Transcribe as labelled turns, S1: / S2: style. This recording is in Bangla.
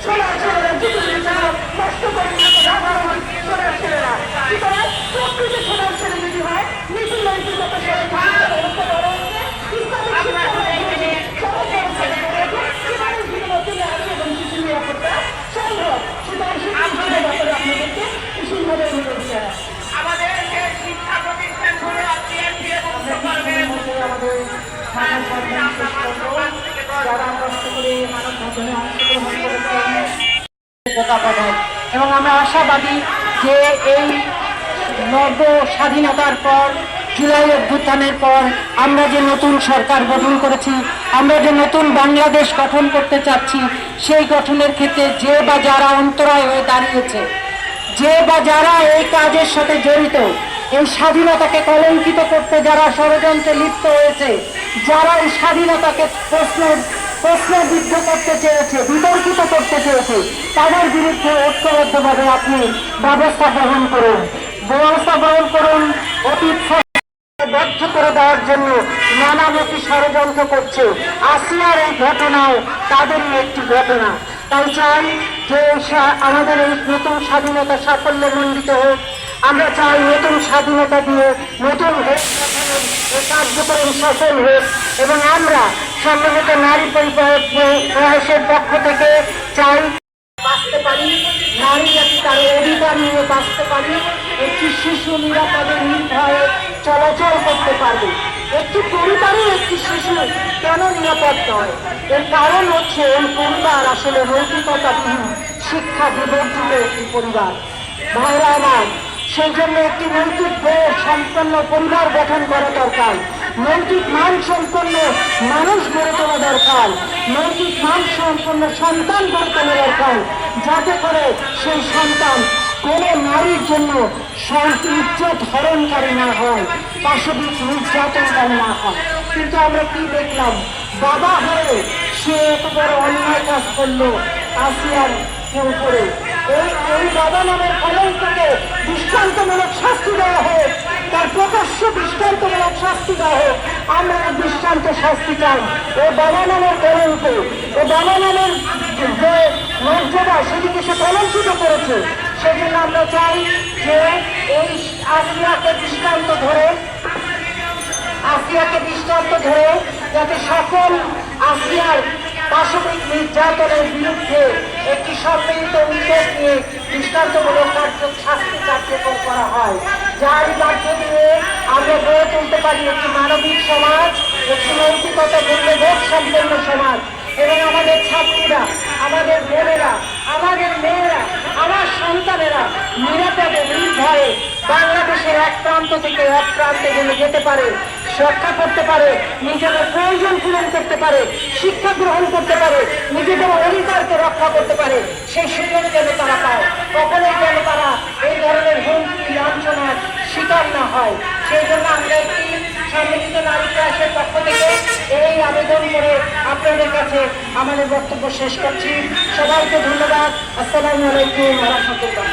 S1: সোনার ছেলেরা নষ্ট করে সাধারণ সোনার ছেলেরা কি করে প্রকৃত সোনার ছেলে যদি হয় নীতি নৈতিকতা এবং আমরা আশাবাদী যে এই নব স্বাধীনতার পর জুলাই অভ্যুত্থানের পর আমরা যে নতুন সরকার গঠন করেছি, আমরা যে নতুন বাংলাদেশ গঠন করতে চাচ্ছি, সেই গঠনের ক্ষেত্রে যে বা যারা অন্তরায় হয়ে দাঁড়িয়েছে, যে বা যারা এই কাজের সাথে জড়িত, এই স্বাধীনতাকে কলঙ্কিত করতে যারা ষড়যন্ত্রে লিপ্ত হয়েছে, যারা এই স্বাধীনতাকে প্রশ্নবিদ্ধ করতে চেয়েছে, বিতর্কিত করতে চেয়েছে, তাদের বিরুদ্ধে ঐক্যবদ্ধভাবে আপনি ব্যবস্থা গ্রহণ করুন। অতীত বদ্ধ করে দেওয়ার জন্য নানামুখী ষড়যন্ত্র করছে। আসিয়ার এই ঘটনাও তাদেরই একটি ঘটনা। তাই চাই যে আমাদের এই নতুন স্বাধীনতা সাফল্যমণ্ডিত হোক। আমরা চাই নতুন স্বাধীনতা দিয়ে নতুন কার্যক্রম সফল হোক এবং আমরা সম্মিলিত নারী প্রয়াসের পক্ষ থেকে চাই বাঁচতে পারি, নারী জাতি তার অধিকার নিয়ে বাঁচতে পারি, একটি শিশু নিরাপদে নির্ভয়ে চলাচল করতে পারবে। একটি পরিবারের একটি শিশু কেন নিরাপদ নয়? এর কারণ হচ্ছে এই পরিবার আসলে নৈতিকতাবিহীন, শিক্ষা বিবর্জিত একটি পরিবার। ভাইরা আমার, সেই জন্য একটি নৈতিক বোধ সম্পন্ন পরিবার গঠন করা দরকার, নৈতিক মান সম্পন্ন মানুষ গড়ে তোলা দরকার, নৈতিক মান সম্পন্ন সন্তান গড়ে তোলা দরকার, যাতে করে সেই সন্তান কোনো নারীর জন্য ইজ্জত হরণকারী না হয়, পাশবিক নির্যাতনকারী না হয়। কিন্তু আমরা কি দেখলাম, বাবা হয়ে সে এত বড় অন্যায় কাজ করলো আসিয়ার উপরে। এই বাবা নামের কলঙ্ককে দৃষ্টান্তমূলক শাস্তি দেওয়া হোক, তার প্রকাশ্য দৃষ্টান্তমূলক শাস্তি দেওয়া হোক। আমরা দৃষ্টান্ত শাস্তি চাই। ও বাবা নামের কলঙ্ক, ও বাবা নামের যে মর্যাদা, সেদিকে সে কলঙ্কিত করেছে। সেজন্য আমরা চাই যে এই আসিয়াকে দৃষ্টান্ত ধরে যাতে সকল আসিয়ার পাশবিক নির্যাতনের বিরুদ্ধে একটি সম্মিলিত উদ্যোগ নিয়ে দৃষ্টান্তমূলক শাস্তি কার্যকর করা হয়, যার মধ্য দিয়ে আমরা গড়ে তুলতে পারি একটি মানবিক সমাজ, একটি নৈতিকতা মূল্যবোধ সম্পন্ন সমাজ। এবং আমাদের ছাত্রীরা, আমাদের বোনেরা, আমাদের মেয়েরা, আমার সন্তানেরা নিরাপদে নির্ভয়ে বাংলাদেশের এক প্রান্ত থেকে এক প্রান্তে যেতে পারে, রক্ষা করতে পারে, নিজেদের প্রয়োজন পূরণ করতে পারে, শিক্ষা গ্রহণ করতে পারে, নিজেদের অধিকারকে রক্ষা করতে পারে, সেই সুযোগ যেন তারা পায়। কখনোই যেন তারা এই ধরনের হুমকি লাঞ্ছনার শিকার না হয়। সেই জন্য আমরা একটি সম্মিলিত নারী প্রয়াসের পক্ষ থেকে এই আবেদন করে আপনাদের কাছে আমাদের বক্তব্য শেষ করছি। সবাইকে ধন্যবাদ। আসসালামু আলাইকুম ওয়া রাহমাতুল্লাহ।